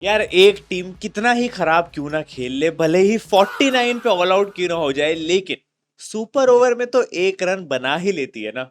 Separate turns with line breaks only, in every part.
यार एक टीम कितना ही खराब क्यों ना खेल ले, भले ही 49 पे ऑल आउट क्यों ना हो जाए, लेकिन सुपर ओवर में तो एक रन बना ही लेती है ना।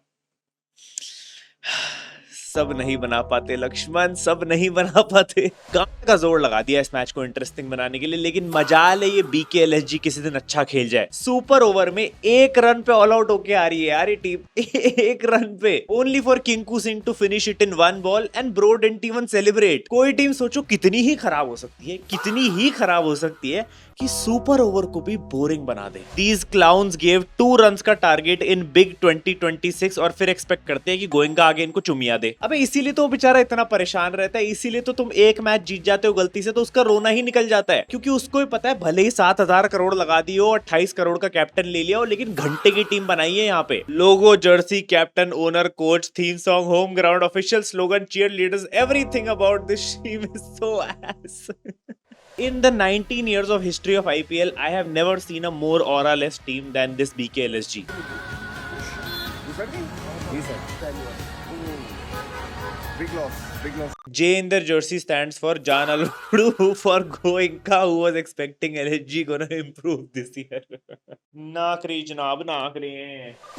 सब नहीं बना पाते लक्ष्मण, सब नहीं बना पाते। गांव का जोर लगा दिया इस मैच को इंटरेस्टिंग बनाने के लिए, लेकिन मजाल है ये बीकेएलएसजी किसी दिन अच्छा खेल जाए। सुपर ओवर में एक रन पे ऑल आउट होके आ रही है यार ये टीम। एक रन पे, only for Rinku Singh to finish it in one ball and bro didn't even celebrate. कोई टीम सोचो कितनी ही खराब हो सकती है, कितनी ही खराब हो सकती है कि सुपर ओवर को भी बोरिंग बना दे। These clowns gave 2 रन्स का टारगेट इन बिग 2026 और फिर एक्सपेक्ट करते हैं कि गोइंगा आगे इनको चुमिया दे। अबे इसीलिए तो बेचारा इतना परेशान रहता है, इसीलिए तो तुम एक मैच जीत जाते हो गलती से तो उसका रोना ही निकल जाता है, क्योंकि उसको भी पता है भले ही 7,000 करोड़ लगा दियो और 28 करोड़ का कैप्टन ले लिया हो, लेकिन घंटे की टीम बनाई है यहाँ पे। Logo, jersey, captain, owner, coach, theme song, home ground, official slogan, cheer leaders, everything about this team is so ace. In the 19 years of history of IPL, I have never seen a more aura-less team than this BKLSG.
Big loss, big loss.
J in their jersey stands for Jan Alvaro for Goenka, who was expecting LSG gonna improve this year. ना करी जनाब, ना करी।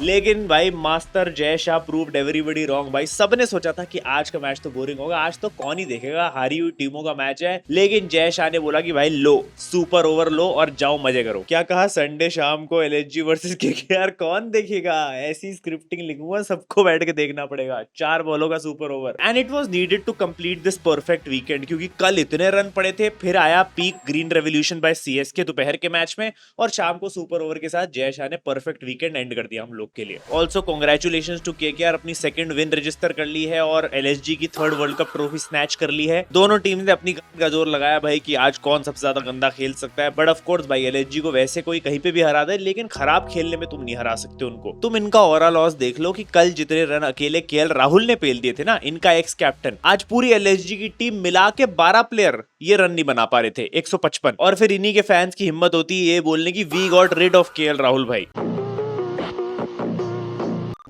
लेकिन भाई master Jay Shah proved everybody wrong. भाई सबने सोचा था कि आज का मैच तो बोरिंग होगा, आज तो कौन ही देखेगा, हारी हुई टीमों का मैच है। लेकिन जय शाह ने बोला कि भाई लो सुपर ओवर लो और जाओ मजे करो। क्या कहा, संडे शाम को एलएसजी वर्सेस केकेआर, कौन देखेगा, ऐसी स्क्रिप्टिंग लिखूंगा सबको बैठ के देखना पड़ेगा। 4 बॉलों का super over and it was needed to complete this perfect weekend, क्योंकि कल इतने रन पड़े थे, फिर आया peak green revolution by CSK दोपहर के मैच में, और शाम को सुपर ओवर के साथ जय शाह ने परफेक्ट वीकेंड एंड कर दिया हम लोग के लिए। ऑल्सो कांग्रेचुलेशंस टू केकेआर, अपनी सेकंड विन रजिस्टर कर ली है और एलएसजी की 3rd world cup trophy snatch कर ली है। दोनों टीम ने अपनी का जोर लगाया भाई कि आज कौन सबसे ज्यादा गंदा खेल सकता है, बट ऑफ कोर्स भाई एलएसजी को वैसे कोई कहीं पे भी हरा दे, लेकिन खराब खेलने में तुम नहीं हरा सकते उनको। तुम इनका ओवरऑल लॉस देख लो कि कल जितने रन अकेले केएल राहुल ने पेल दिए थे ना, इनका एक्स कैप्टन, आज पूरी एलएसजी की टीम मिला के 12 प्लेयर ये रन नहीं बना पा रहे थे, 155। और फिर इन्हीं के फैंस की हिम्मत होती है ये बोलने की we got rid of KL Rahul. भाई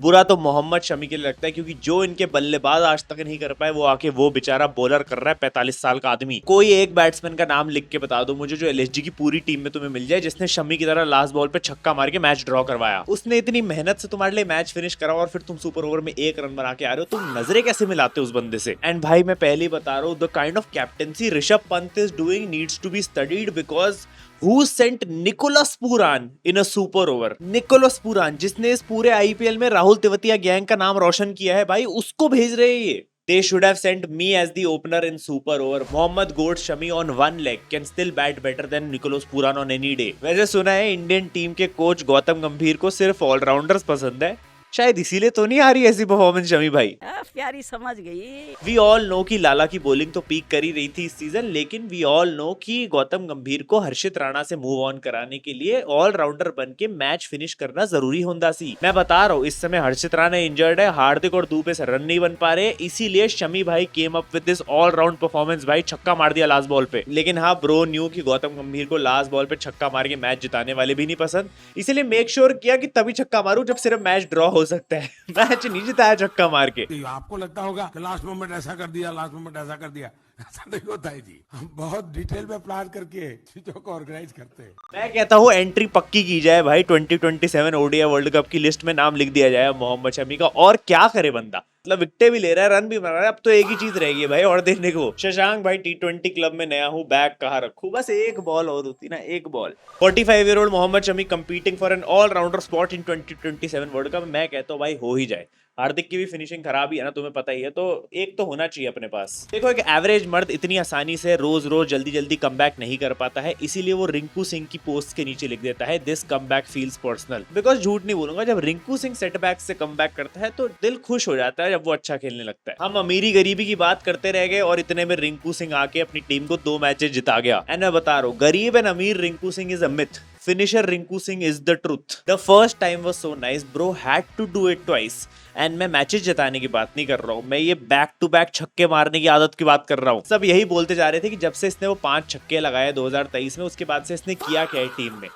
बुरा तो मोहम्मद शमी के लिए लगता है, क्योंकि जो इनके बल्लेबाज आज तक नहीं कर पाए वो आके वो बेचारा बॉलर कर रहा है, 45 साल का आदमी। कोई एक बैट्समैन का नाम लिख के बता दो मुझे जो एलएसजी की पूरी टीम में तुम्हें मिल जाए जिसने शमी की तरह लास्ट बॉल पे छक्का मार के मैच ड्रॉ करवाया। उसने इतनी मेहनत से तुम्हारे लिए मैच फिनिश करा और फिर तुम सुपर ओवर में 1 रन बना के आ रहे हो, तुम नजरें कैसे मिलाते हो उस बंदे से। एंड भाई मैं पहले ही बता रहा हूँ, the kind of captaincy Rishabh Pant is doing needs to be studied, because Who sent Nicholas Puran in a super over? Nicholas Puran, जिसने इस पूरे आईपीएल में राहुल तेवतिया गैंग का नाम रोशन किया है, भाई उसको भेज रहे हैं ये। They should have sent me as the opener in super over. Mohammad Goat Shami on one leg can still bat better than Nicholas Puran on any day. वैसे सुना है इंडियन टीम के कोच गौतम गंभीर को सिर्फ ऑलराउंडर्स पसंद है, शायद इसीलिए तो नहीं आ रही ऐसी परफॉर्मेंस शमी भाई।
प्यारी समझ गई।
वी ऑल नो कि लाला की बॉलिंग तो पीक कर ही रही थी इस सीजन, लेकिन वी ऑल नो कि गौतम गंभीर को हर्षित राणा से मूव ऑन कराने के लिए ऑलराउंडर बन के मैच फिनिश करना जरूरी होता सी। मैं बता रहा हूँ इस समय हर्षित राणा इंजर्ड है, हार्दिक और दूबे से रन नहीं बन पा रहे, इसीलिए शमी भाई came up with this all round performance. भाई छक्का मार दिया लास्ट बॉल पे, लेकिन हाँ ब्रो न्यू कि गौतम गंभीर को लास्ट बॉल पे छक्का मार के मैच जिताने वाले भी नहीं पसंद, इसीलिए मेक श्योर किया कि तभी छक्का मारू जब सिर्फ मैच ड्रॉ हो सकता है, मैच नहीं जिताया छक्का मार के।
आपको लगता होगा कि लास्ट मोमेंट ऐसा कर दिया, लास्ट मोमेंट ऐसा कर दिया, ऐसा नहीं होता है जी। हम बहुत डिटेल में प्लान करके चीजों को ऑर्गेनाइज करते हैं।
मैं कहता हूँ एंट्री पक्की की जाए भाई, 2027 ओडीआई वर्ल्ड कप की लिस्ट में नाम लिख दिया जाए मोहम्मद शमी का। और क्या करे बंदा, मतलब विकेट भी ले रहा है, रन भी मार रहा है, अब तो एक ही चीज रहेगी भाई और देखने को। शशांक भाई T20 क्लब में नया हूँ, बैग कहाँ रखूं, बस एक बॉल और होती ना, एक ball. 45-year-old Mohammed Shami competing for an allrounder spot in 2027 world cup. मैं कहता हूँ भाई हो ही जाए। हार्दिक की भी फिनिशिंग खराब ही है ना, तुम्हें पता ही है, तो एक तो होना चाहिए अपने पास। देखो एक एवरेज मर्द इतनी आसानी से रोज रोज जल्दी जल्दी कमबैक नहीं कर पाता है, इसीलिए वो रिंकू सिंह की पोस्ट के नीचे लिख देता है this comeback feels personal. Because झूठ नहीं बोलूंगा, जब रिंकू सिंह सेटबैक से कमबैक करता है तो दिल खुश हो जाता है जब वो अच्छा खेलने लगता है। हम अमीरी गरीबी की बात करते रह गए और इतने में रिंकू सिंह आके अपनी टीम को 2 मैचेस जिता गया। एंड मैं बता रहा हूँ गरीब एंड अमीर Rinku Singh is a myth, finisher Rinku Singh is the truth. The first time was so nice, bro had to do it twice. And मैं मैचेस जिताने की बात नहीं कर रहा हूँ, मैं ये बैक टू बैक छक्के मारने की आदत की बात कर रहा हूँ। सब यही बोलते जा रहे थे कि जब से इसने वो 5 छक्के लगाए 2023 में, उसके बाद से इसने किया क्या है टीम में।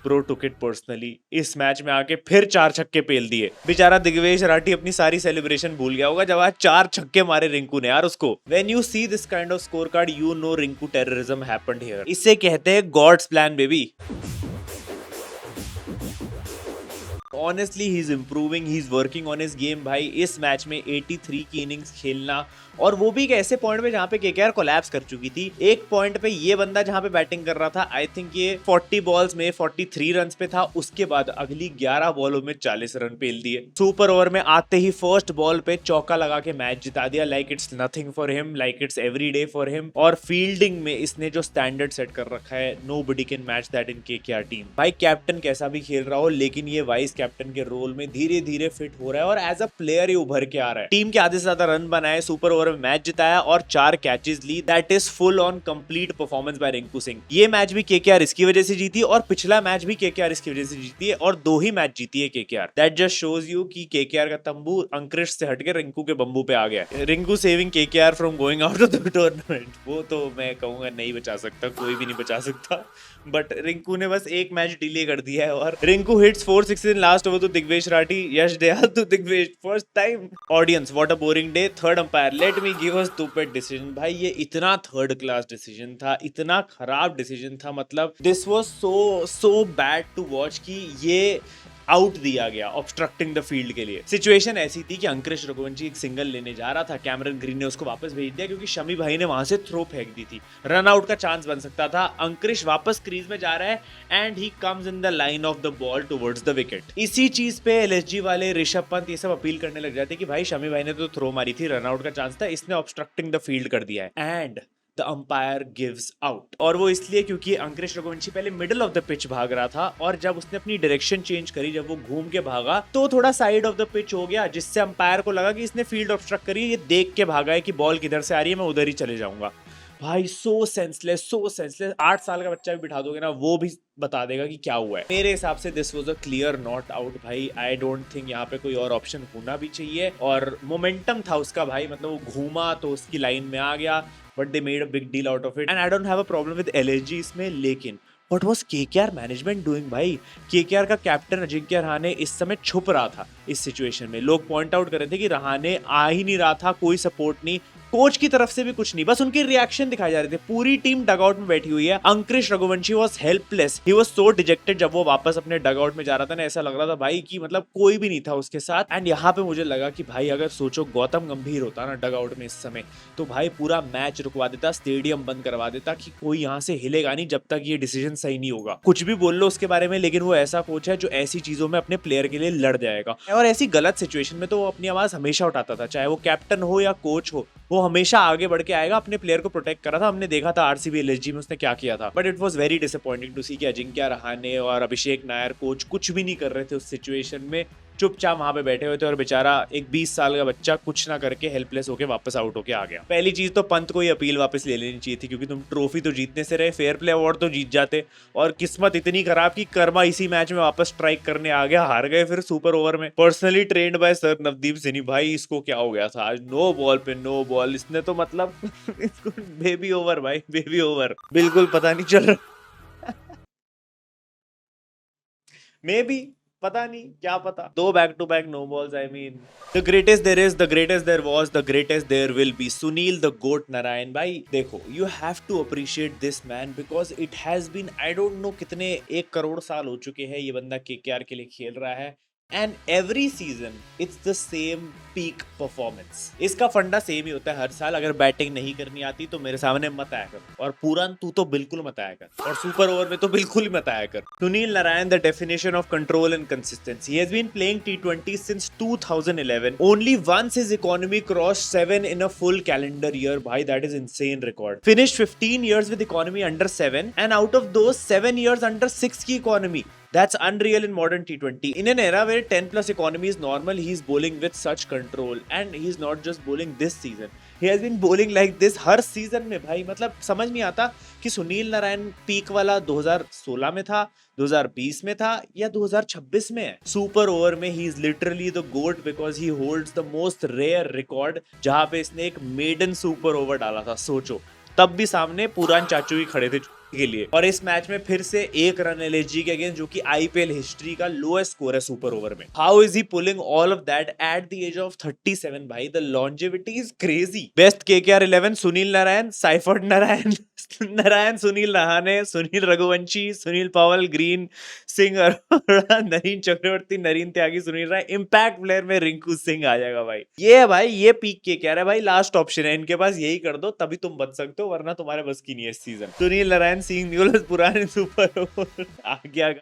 Bro took it personally. इस मैच में आके फिर 4 छक्के पेल दिए। बेचारा दिग्वेश राठी अपनी सारी सेलिब्रेशन भूल गया होगा जब आज 4 छक्के मारे रिंकू ने यार उसको। When you see this kind of scorecard, you know Rinku terrorism happened here. इसे कहते हैं God's plan baby. Honestly, he's improving, he's working on his game भाई। इस मैच में 83 की इनिंग्स खेलना, और वो भी एक ऐसे पॉइंट पे जहां पे केकेआर कोलैप्स कर चुकी थी। एक पॉइंट पे ये बंदा जहां पे बैटिंग कर रहा था, आई थिंक ये 40 बॉल्स में 43 रन्स पे था। उसके बाद अगली 11 बॉलों में 40 रन पेल दिए। सुपर ओवर में आते ही फर्स्ट बॉल पे चौका लगा के मैच जिता दिया। Like it's nothing for him, like it's every day for him. और फील्डिंग में इसने जो स्टैंडर्ड सेट कर रखा है, nobody can match that in KKR team. भाई कैप्टन कैसा भी खेल रहा हो, लेकिन ये वाइस कैप्टन के रोल में धीरे धीरे फिट हो रहा है और एज अ प्लेयर ये उभर के आ रहा है। टीम के आधे से ज्यादा रन बनाए, सुपर ओवर में मैच जिताया और 4 कैचेस ली। That is full on complete performance by Rinku Singh. ये मैच भी केकेआर इसकी वजह से जीती और पिछला मैच भी केकेआर इसकी वजह से जीती है, और 2 ही मैच जीती है KKR. That just shows you कि केकेआर का तंबू अंकृश से हटके रिंकू के बंबू पे आ गया है। Rinku saving KKR from going out of the tournament, वो तो मैं कहूंगा नहीं बचा सकता, कोई भी नहीं बचा सकता। बट रिंकू ने बस एक मैच डिले कर दिया है। और Rinku hits 4 6 in last over to Digvesh Rathi, Yash Dayal to Digvesh first time. Audience, what a boring day. Third umpire, let me give a stupid decision. भाई ये इतना थर्ड क्लास डिसीजन था, इतना खराब डिसीजन था, मतलब this was so bad to watch कि ये आउट दिया गया ऑब्स्ट्रक्टिंग द फील्ड के लिए। सिचुएशन ऐसी थी कि अंकृश रघुवंशी एक सिंगल लेने जा रहा था, कैमरन ग्रीन ने उसको वापस भेज दिया क्योंकि शमी भाई ने वहां से थ्रो फेंक दी थी। रन आउट का चांस बन सकता था। अंकृश वापस क्रीज में जा रहा है and he comes in the line of the ball towards the wicket. इसी चीज पे एलएसजी वाले ऋषभ पंत ये सब अपील करने लग जाते कि भाई शमी भाई ने तो थ्रो मारी थी, रन आउट का चांस था, इसने ऑब्स्ट्रक्टिंग द फील्ड कर दिया है। And the umpire gives out. और वो इसलिए क्योंकि अंकृश रघुवंशी पहले मिडिल ऑफ द पिच भाग रहा था, और जब उसने अपनी डायरेक्शन चेंज करी, जब वो घूम के भागा तो थोड़ा साइड ऑफ द पिच हो गया, जिससे अंपायर को लगा कि इसने फील्ड ऑब्स्ट्रक्ट करी है। ये देख के भागा है कि बॉल किधर से आ रही है, मैं उधर ही चले जाऊंगा। भाई सो सेंसलेस। 8 साल का बच्चा भी बिठा दोगे ना, वो भी बता देगा कि क्या हुआ है। मेरे हिसाब से this was a clear not out भाई। आई डोंट थिंक यहाँ पे कोई और ऑप्शन होना भी चाहिए। और मोमेंटम था उसका भाई, मतलब वो घूमा तो उसकी लाइन में आ गया, but they made a big deal out of it. And I don't have a problem with LSG इसमें, लेकिन what was KKR management doing भाई? केकेआर का कैप्टन अजिंक्य रहाणे इस समय छुप रहा था इस सिचुएशन में। लोग पॉइंट आउट कर रहे थे कि रहाणे आ ही नहीं रहा था, कोई सपोर्ट नहीं, कोच की तरफ से भी कुछ नहीं, बस उनके रिएक्शन दिखाए जा रहे थे। पूरी टीम डगआउट में बैठी हुई है। अंकृश Raghuvanshi was helpless, he was so dejected. जब वो वापस अपने डगआउट में जा रहा था ना, ऐसा लग रहा था भाई कि मतलब कोई भी नहीं था उसके साथ। एंड यहाँ पे मुझे लगा कि भाई अगर सोचो गौतम गंभीर होता ना डगआउट में इस समय, तो भाई पूरा मैच रुकवा देता, स्टेडियम बंद करवा देता कि कोई यहाँ से हिलेगा नहीं जब तक ये डिसीजन सही नहीं होगा। कुछ भी बोल लो उसके बारे में, लेकिन वो ऐसा कोच है जो ऐसी चीजों में अपने प्लेयर के लिए लड़ जाएगा। और ऐसी गलत सिचुएशन में तो वो अपनी आवाज हमेशा उठाता था, चाहे वो कैप्टन हो या कोच हो, वो हमेशा आगे बढ़ के आएगा, अपने प्लेयर को प्रोटेक्ट कर रहा था। हमने देखा था आरसीबी एलएसजी में उसने क्या किया था। But it was very disappointing to see कि अजिंक्य रहाणे और अभिषेक नायर कोच कुछ भी नहीं कर रहे थे उस सिचुएशन में, चुपचाप वहां पे बैठे हुए थे, और बेचारा एक 20 साल का बच्चा कुछ ना करके हेल्पलेस होके वापस आउट होके आ गया। पहली चीज तो पंत को ही अपील वापस ले लेनी चाहिए थी, क्योंकि तुम ट्रॉफी तो जीतने से रहे, फेयर प्ले अवार्ड तो जीत जाते, और किस्मत इतनी खराब कि कर्मा इसी मैच में वापस स्ट्राइक करने आ गया, हार गए फिर सुपर ओवर में। Personally trained by sir Navdeep Saini. भाई इसको क्या हो गया था आज, नो बॉल पे नो बॉल, इसने तो मतलब इसको बेबी ओवर भाई, बेबी ओवर, बिल्कुल पता नहीं चल रहा। मे बी, पता नहीं, क्या पता। 2 back to back no balls, I mean the greatest there is, the greatest there was, the greatest there will be. Sunil the GOAT Narayan. भाई देखो, you have to appreciate this man because it has been, I don't know कितने 1 करोड़ साल हो चुके हैं ये बंदा KKR के लिए खेल रहा है, and every season it's the same peak performance. इसका फंडा सेम ही होता है हर साल। अगर बैटिंग नहीं करनी आती तो मेरे सामने मत आया कर, और पूरन तू तो बिल्कुल मत आया कर, और सुपर ओवर में तो बिल्कुल ही मत आया कर। Sunil Narayan, the definition of control and consistency. He has been playing T20 since 2011। Only once his economy crossed 7 in a full calendar year. भाई that is insane record. Finished 15 years with economy under 7, and out of those 7 years under 6 की economy. That's unreal in modern T20. In an era where 10+ economy is normal, he is bowling with such control, and he is not just bowling this season. He has been bowling like this her season में भाई। मतलब समझ नहीं आता कि Sunil Narayan peak वाला 2016 में था, 2020 में था, या 2026 में है। सुपर ओवर में he is literally the GOAT because he holds the most rare record, जहां पे इसने एक मेडन सुपर ओवर डाला था। सोचो, तब भी सामने पुरान चाचू ही खड़े थे के लिए। और इस मैच में फिर से 1 रन एलएसजी के अगेंस्ट, जो कि आईपीएल हिस्ट्री का लोएस्ट स्कोर है सुपर ओवर में। How is he pulling all of that at the age of 37 भाई? The longevity is crazy. Best KKR 11 Sunil Narayan, Seifert Narayan, Narayan, Sunil Rahane, Sunil Raghuvanshi, Sunil Powell, Green, Singh Arora, Narine Chakravarthy, Narine Tyagi, Sunil Rai. Impact player में रिंकू सिंह आ जाएगा भाई। ये है भाई, ये पीक केकेआर है भाई। लास्ट ऑप्शन है इनके पास, यही कर दो तभी तुम बच सकते हो, वरना तुम्हारे बस की नहीं है इस सीजन। सुनील नारायण सिंह न्यूलस पुराने सुपर ओवर आ गया।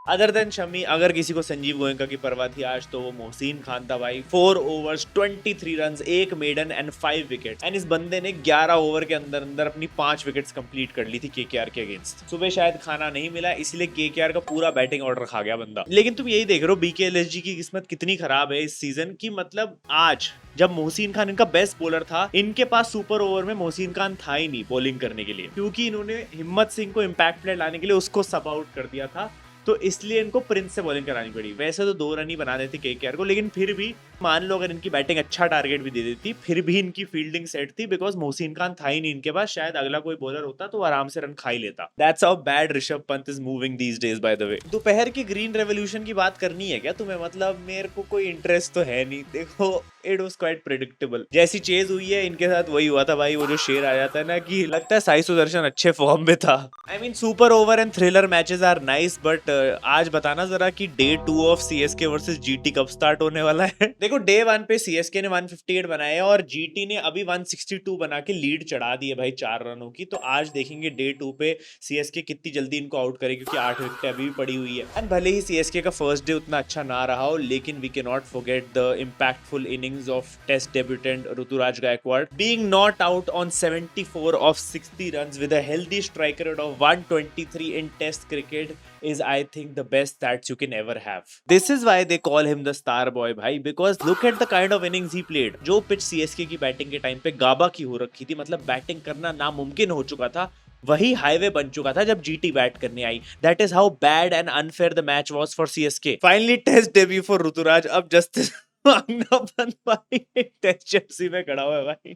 अदर देन शमी, अगर किसी को संजीव गोयनका की परवाह थी आज, तो वो मोहसिन खान था भाई। 4 overs 23 runs, 1 maiden and 5 wicket. And इस बंदे ने 11 ओवर के अंदर अंदर अपनी 5 विकेट्स कंप्लीट कर ली थी केकेआर के अगेंस्ट। सुबह शायद खाना नहीं मिला, इसलिए केकेआर का पूरा बैटिंग ऑर्डर खा गया बंदा। लेकिन तुम यही देख रहे हो बीकेएलएसजी की किस्मत कितनी खराब है इस सीजन की। मतलब आज जब मोहसिन खान इनका बेस्ट बॉलर था, इनके पास सुपर ओवर में मोहसिन खान था ही नहीं बॉलिंग करने के लिए, क्योंकि इन्होंने हिम्मत सिंह को इम्पैक्ट प्लेयर लाने के लिए उसको सब आउट कर दिया था। तो इसलिए इनको प्रिंस से बॉलिंग करानी पड़ी। वैसे तो 2 रन ही बना देते केकेआर को, लेकिन फिर भी मान लो अगर इनकी बैटिंग अच्छा टारगेट भी दे देती, फिर भी इनकी फील्डिंग सेट थी, बिकॉज मोहसिन खान था ही नहीं इनके पास। शायद अगला कोई बॉलर होता तो आराम से रन खा ही लेता। That's how bad Rishabh Pant is moving these days by the way. दोपहर की ग्रीन रेवोल्यूशन की बात करनी है क्या तुम्हें? मतलब मेरे को कोई इंटरेस्ट तो है नहीं। देखो, इट वाज क्वाइट प्रेडिक्टेबल। जैसी चेज हुई है इनके साथ वही हुआ था भाई। वो जो शेर आ जाता है ना कि लगता है साई सुदर्शन अच्छे फॉर्म में था। I mean super over and thriller matches are nice, but आज बताना जरा कि day 2 of CSK versus GT कब स्टार्ट होने वाला है। देखो, डे 1 पे सीएसके ने 158 बनाए और जीटी ने अभी 162 बना के लीड चढ़ा दी है भाई 4 रनों की। तो आज देखेंगे डे 2 पे सीएसके कितनी जल्दी इनको आउट करे, क्योंकि 8 विकेट अभी भी पड़ी हुई है। एंड भले ही सीएसके का फर्स्ट डे उतना अच्छा ना रहा हो, लेकिन we can not forget the impactful innings of test debutant Ruturaj Gaikwad, being not out on 74 of 60 runs with a healthy strike rate of 123 in test cricket is, I think, the best stats you can ever have. This is why they call him the star boy भाई, because look at the kind of innings he played. जो pitch CSK की batting के time पे गाबा की हो रखी थी, मतलब बैटिंग करना नामुमकिन हो चुका था, वही हाईवे बन चुका था जब जीटी बैट करने आई। That is how bad and unfair the match was for CSK. Finally test debut for Ruturaj. अब जस्टिस मांगना बंद भाई, टेस्ट जर्सी में खड़ा हुआ है भाई।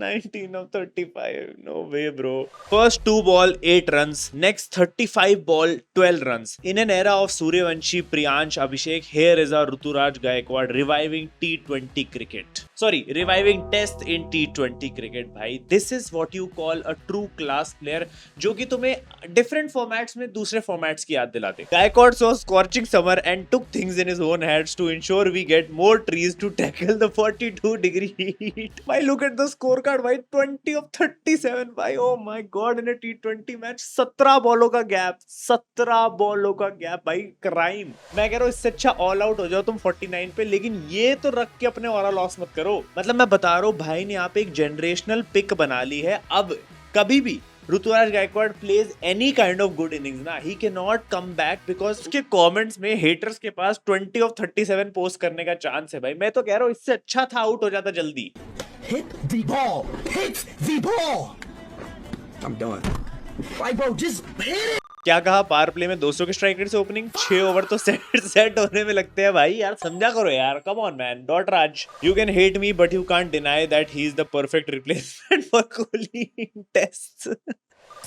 19 of 35, no way bro. First 2 ball 8 runs, next 35 ball 12 runs. In an era of Suryavanshi, Priyansh, Abhishek, here is our Ruturaj Gaikwad reviving T20 cricket. Sorry, reviving test in T20 cricket भाई। This is what you call a true class player, जो कि तुम्हें different formats में दूसरे formats की याद दिलाते। Gaikwad saw scorching summer and took things in his own hands to ensure we get more trees to tackle the 42-degree heat. भाई look at the scorecard भाई, 20 of 37 भाई। Oh my god, in a T20 match 17 बॉलों का gap, 17 बॉलों का gap भाई, crime. मैं कह रहा हूँ इससे अच्छा ऑल आउट हो जाओ तुम 49 पे, लेकिन ये तो रख के अपने और लॉस मत करो। मतलब मैं बता रहा हूँ भाई ने यहाँ पे एक जनरेशनल पिक बना ली है। अब कभी भी Ruturaj Gaikwad plays any kind of good innings ना, he cannot come back because उसके कमेंट्स में हेटर्स के पास 20 of 37 पोस्ट करने का चांस है भाई। मैं तो कह रहा हूँ इससे अच्छा था आउट हो जाता जल्दी।
Hit the ball. Hit the ball. I'm done. Like bro, just hit it.
क्या कहा? पावर प्ले में 200 के स्ट्राइक रेट से ओपनिंग, 6 ओवर तो सेट होने में लगते हैं भाई। यार समझा करो यार, कम ऑन मैन। डॉट राज, you can hate me but you can't deny that he is the perfect replacement for Kohli in tests.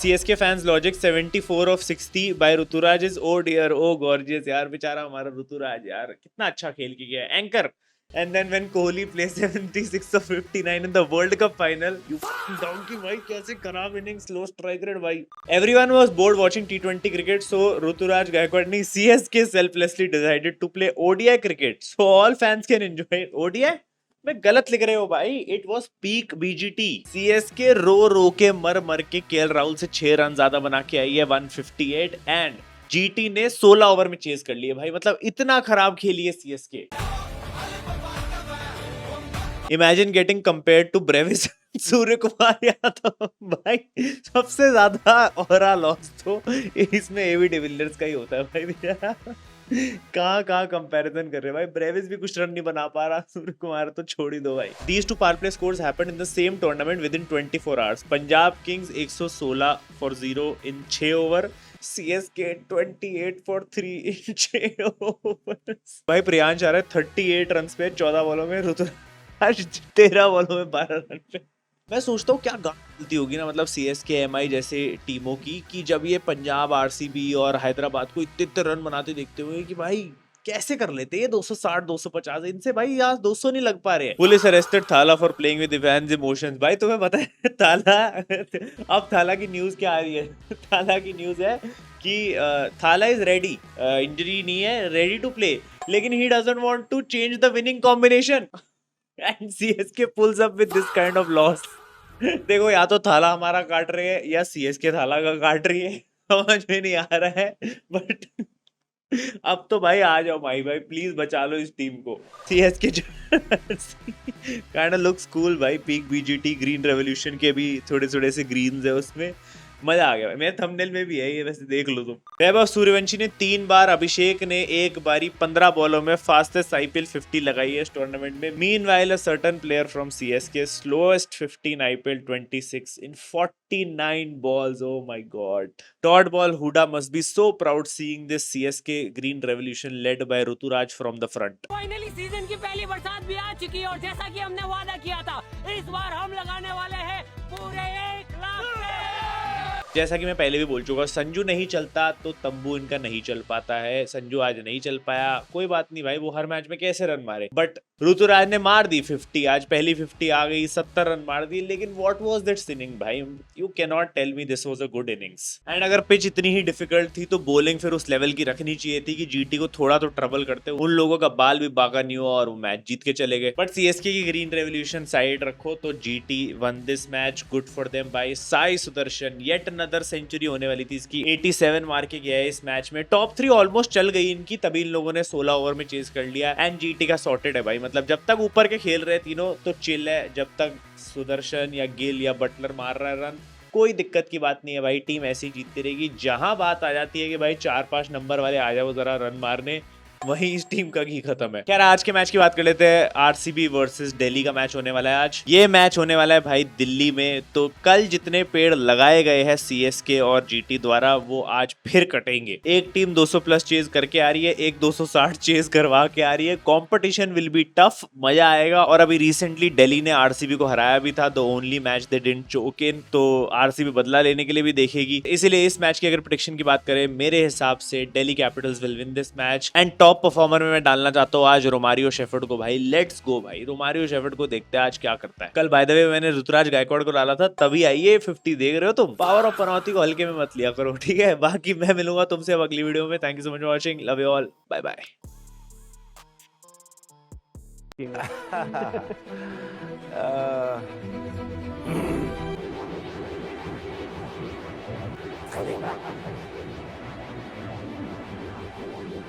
CSK fans logic 74 of 60 by Ruturaj is oh dear, oh gorgeous। यार बेचारा हमारा ऋतुराज यार कितना अच्छा खेल के गया है, anchor. And then when Kohli plays 76 of 59 in the World Cup final, you fucking donkey भाई, कैसे खराब innings, slow strike rate भाई। Everyone was bored watching T20 cricket, so Ruturaj Gaikwad ने CSK selflessly decided to play ODI cricket, so all fans can enjoy it। ODI? मैं गलत लिख रहे हो भाई, it was peak BGT. CSK रो के मर के केएल राहुल से 6 रन ज्यादा बना के आई है 158, एंड जीटी ने 16 ओवर में चेज कर लिए भाई। मतलब इतना खराब खेली है CSK. Imagine getting compared to Brevis Surya Kumar Yadav भाई। सबसे ज्यादा ओवरऑल लॉस तो इसमें एवी डिविलियर्स का ही होता है भाई। बेचारा कहाँ कंपैरिजन कर रहे हैं भाई। ब्रेविस भी कुछ रन नहीं बना पा रहा, सूर्य कुमार तो छोड़ ही दो भाई। These two power play scores happened in the same tournament within 24 hours. Punjab Kings 116 for 0 in 6 over, CSK 28 for 3 in 6 over. भाई प्रियांश आ रहा है 38 रन पे 14 बॉलों में, ऋतुराज 13 बॉलों में 12 रन पे। मैं सोचता हूँ क्या गलती होगी ना, मतलब CSK MI जैसे टीमों की, कि जब ये पंजाब RCB और हैदराबाद को इतने इतने रन बनाते देखते हुए कि भाई कैसे कर लेते हैं ये 260 250, इनसे भाई यहाँ 200 नहीं लग पा रहे हैं। पुलिस अरेस्टेड थाला फॉर प्लेइंग विद इवैन्स इमोशंस। भाई तुम्हें पता है थाला अब थाला की न्यूज क्या आ रही है? थाला की न्यूज है कि थाला इज रेडी, इंजरी नहीं है, रेडी टू प्ले, लेकिन he doesn't want to change the winning combination and CSK pulls up with this kind of loss. देखो या तो थाला हमारा काट रही है या CSK थाला का काट रही है, समझ में नहीं आ रहा है, बट अब तो भाई आ जाओ भाई प्लीज बचा लो इस टीम को। CSK kind of looks cool भाई, पीक BGT ग्रीन रेवोल्यूशन के भी थोड़े थोड़े से ग्रीन्स है उसमें, मजा आ गया भाई। मेरे थंबनेल में भी है ये, वैसे देख लो तुम। वैभव सूर्यवंशी ने 3 बार, अभिषेक ने एक बारी 15 बॉलों में फास्टेस्ट IPL 50 लगाई है इस टूर्नामेंट में। Meanwhile a certain player from CSK slowest 50 in IPL 26 in 49 balls. Oh my god. Todd Ball Huda must be so proud seeing this CSK green revolution led by Ruturaj from the front.
Finally season की पहली बरसात भी आ चुकी है और जैसा कि हमने वादा किया था, इस बार हम लगाने वाले हैं पूरे 1 लाख।
जैसा कि मैं पहले भी बोल चुका, संजू नहीं चलता तो तंबू इनका नहीं चल पाता है। संजू आज नहीं चल पाया, कोई बात नहीं भाई, वो हर मैच में कैसे रन मारे, बट ऋतुराज ने मार दी 50, आज पहली 50 आ गई, 70 रन मार दी। लेकिन व्हाट वाज दैट इनिंग भाई, you can not tell me this was a good innings. And अगर पिच इतनी ही डिफिकल्ट थी तो बॉलिंग फिर उस लेवल की रखनी चाहिए थी कि GT को थोड़ा तो ट्रबल करते, उन लोगों का बाल भी बाका नहीं हुआ और वो मैच जीत के चले गए। बट CSK की ग्रीन रेवोल्यूशन साइड रखो तो GT won this match, good for them by Sai Sudharsan. Yet another century होने वाली थी इसकी, 87 मार के गया है इस मैच में। टॉप 3 ऑलमोस्ट चल गई इनकी, तभी इन लोगों ने 16 ओवर में चेज कर लिया। एंड GT का सॉर्टेड है भाई, मतलब जब तक ऊपर के खेल रहे तीनों तो चिल है, जब तक सुदर्शन या गिल या बटलर मार रहा है रन, कोई दिक्कत की बात नहीं है भाई, टीम ऐसी ही जीतती रहेगी। जहां बात आ जाती है कि भाई 4-5 नंबर वाले आ जाओ जरा रन मारने, वहीं इस टीम का घी खत्म है। खैर आज के मैच की बात कर लेते हैं। RCB वर्सेस दिल्ली का मैच होने वाला है आज। ये मैच होने वाला है भाई दिल्ली में, तो कल जितने पेड़ लगाए गए हैं CSK और GT द्वारा वो आज फिर कटेंगे। एक टीम 200 प्लस चेज करके आ रही है, एक 260 चेज करवा के आ रही है। कॉम्पिटिशन विल बी टफ, मजा आएगा। और अभी रिसेंटली दिल्ली ने RCB को हराया भी था, the only match they didn't choke in, तो RCB बदला लेने के लिए भी देखेगी। इसीलिए इस मैच की अगर प्रेडिक्शन की बात करें, मेरे हिसाब से Delhi Capitals will win this match. And top performer में मैं डालना चाहता हूँ आज रोमारियो शेफर्ड को भाई। लेट्स गो भाई, रोमारियो शेफर्ड को देखते हैं आज क्या करता है। कल बाय द वे मैंने ऋतुराज गायकवाड़ को डाला था, तभी आई है 50, देख रहे हो तुम। पावर ऑफ पनौती को हल्के में मत लिया करो, ठीक है। बाकी मैं मिलूंगा तुमसे अब अगली वीडियो में। Thank you so much for watching, love you all, bye bye.